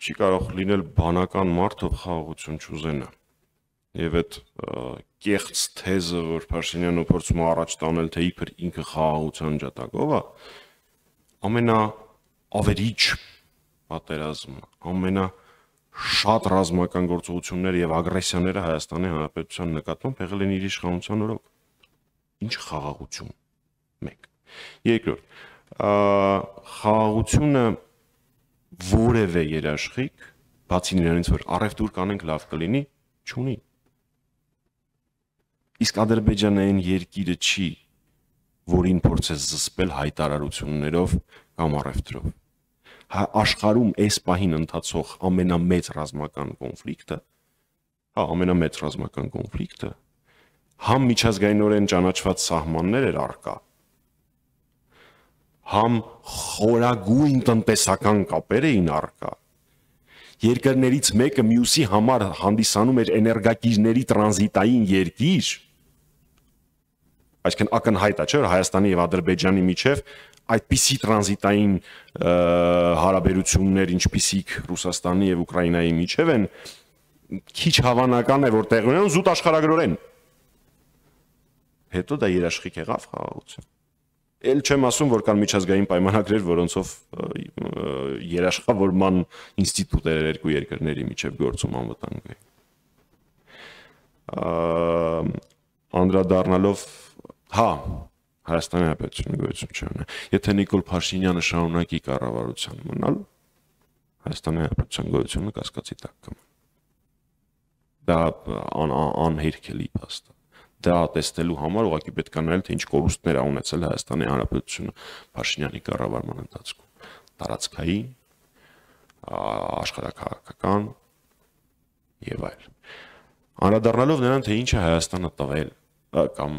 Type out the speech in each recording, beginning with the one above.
չի կարող լինել բանական մարդ, ով խաղաղություն չուզենա։ Եվ այդ կեղծ թեզը, որ Փաշինյանը փորձում է առաջ տանել, թե իբր ինքը խաղաղության ջատագով է, ամենաավերիչ պատերազմը, ամենաշատ ռազմական գործողությունները եւ ագրեսիաները Հայաստանի Հանրապետության նկատմամբ եղել են իր իշխանության օրոք։ Ինչ խաղաղություն։ 1. Երկրորդ, խաղաղությունը որևէ երաշխիք, բացի նրանից, որ առևտուր կանենք լավ կլինի, չունի։ Իսկ Ադրբեջանը այն երկիրը չի, որին փորձես զսպել հայտարարություններով կամ առևտրով։ Աշխարհում այս պահին ընթացող ամենամեծ ռազմական կոնֆլիկտը, համ միջազգայինորեն ճանաչված սահմաններ էր առկա, համ խորագույն տնտեսական կապեր էին առկա, երկրներից մեկը մյուսի համար հանդիսանում էր էներգակիրների տրանզիտային երկիր, այսինքն ակնհայտ է, չէ՞, որ Հայաստանի եւ Ադրբեջանի միջև այդպիսի տրանզիտային հարաբերություններ, ինչպիսիք Ռուսաստանի եւ Ուկրաինայի միջև են, քիչ հավանական է, որ տեղի ունենան զուտ աշխարհագրորեն։ Հետո դա երաշխիք եղավ խաղաղություն։ Էլ չեմ ասում, որ կան միջազգային պայմանագրեր, որոնցով երաշխավորման ինստիտուտներ երկու երկրների միջև գործում անվտանգ է։ Անդրադառնալով, Հայաստանի Հանրապետությունը գոյություն չունի։ Եթե Նիկոլ Փաշինյանը շարունակի կառավարության մնալ, Հայաստանի Հանրապետության գոյությունը կասկածի տակ կմնա։ Դա անհերքելի փաստ է։ Դա տեսնելու համար ուղղակի պետք է նայել, թե ինչ կորուստներ է ունեցել Հայաստանի Հանրապետությունը Փաշինյանի կառավարման ընթացքում։ Տարածքային, աշխարհաքաղաքական եւ այլն։ Անդրադառնալով նրան, թե ինչ է Հայաստանը տվել կամ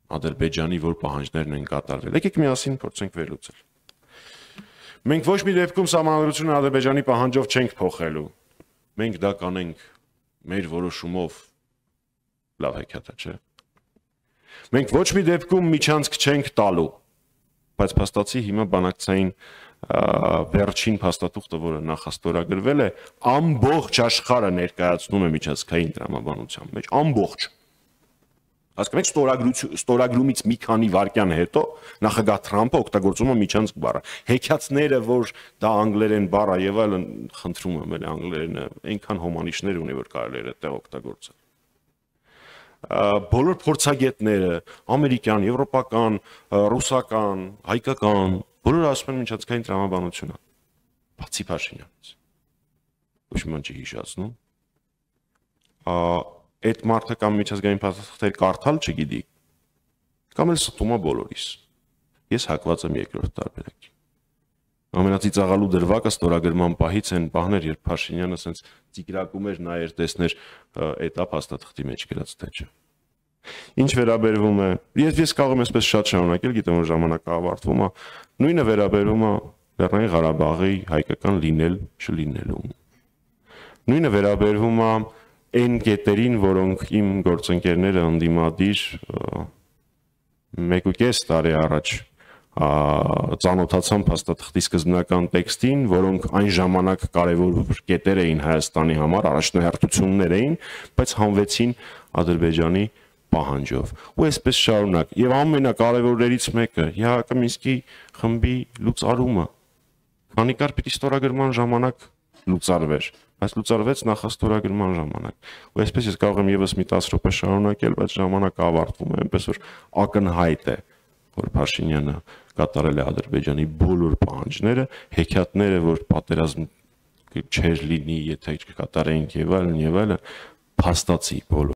Ադրբեջանի որ պահանջներն են կատարվել։ Եկեք միասին փորձենք վերլուծել։ Մենք ոչ մի դեպքում սահմանադրությունը Ադրբեջանի պահանջով չենք փոխելու։ Մենք դա կանենք մեր որոշումով, լավ հեքիաթ է, չէ՞։ Մենք ոչ մի դեպքում միջանցք չենք տալու, բայց փաստացի հիմա բանակցային վերջին փաստաթուղթը, որը նախաստորագրվել է, ամբողջ աշխարհը ներկայացնում է միջազգային տրամաբանության մեջ, ամբողջ։ Հասկանում եք, ստորագրումից մի քանի վայրկյան հետո նախագահ Թրամփը օգտագործում է միջանցք բառը։ Հեքիաթները, որ դա անգլերեն բառ է եւ այլն, խնդրում եմ, էլի անգլերենը այնքան հոմանիշներ ունի, որ կարելի է այդտեղ օգտագործել։ Բոլոր փորձագետները, ամերիկյան, եվրոպական, ռուսական, հայկական, բոլորը ասում են միջազգային տրամաբանություն է։ Բացի Փաշինյանից։ Ոչ մի բան չի հիշացնում։ Այդ մարդը կամ միջազգային փաստաթղթեր կարդալ չգիտի, կամ էլ ստում է բոլորիս։ Ես հակված եմ երկրորդ տարբերակի։ Ամենածիծաղալու դրվագը ստորագրման պահից են պահներ, երբ Փաշինյանը ասենց ծիգրակում էր, նայեր, տեսներ էտա փաստաթղթի մեջ գրած թե չէ։ Ինչ վերաբերվում է, ես կարող եմ այսպես շատ շարունակել, գիտեմ, որ ժամանակը ավարտվում է, նույնը վերաբերվում է Լեռնային Ղարաբաղի հայկական լինել չլինելու։ Նույնը վերաբերվում է այն կետերին, որոնք իմ գործընկերները ընդդիմադիր 1.5 տարի առաջ ծանոթացան փաստաթղթի սկզբնական տեքստին, որոնք այն ժամանակ կարևոր կետեր էին Հայաստանի համար, առաջնահերթություններ էին, բայց հանվեցին Ադրբեջանի պահանջով։ Ու այսպես շարունակ։ Եվ ամենակարևորներից մեկը Յակոմինսկի խմբի լուծարումը։ Քանի կար պիտի ստորագրման ժամանակ լուծարվեր, բայց լուծարվեց նախաստորագրման ժամանակ։ Ու այսպես ես կարող եմ եւս մի 10 րոպե շարունակել, բայց ժամանակը ավարտվում է, այնպես որ ակնհայտ է, որ Փաշինյանը կատարել է Ադրբեջանի բոլոր պահանջները, հեքիաթները, որ պատերազմ չէր լինի, եթե չկատարեինք եւ այլն, փաստացի բոլոր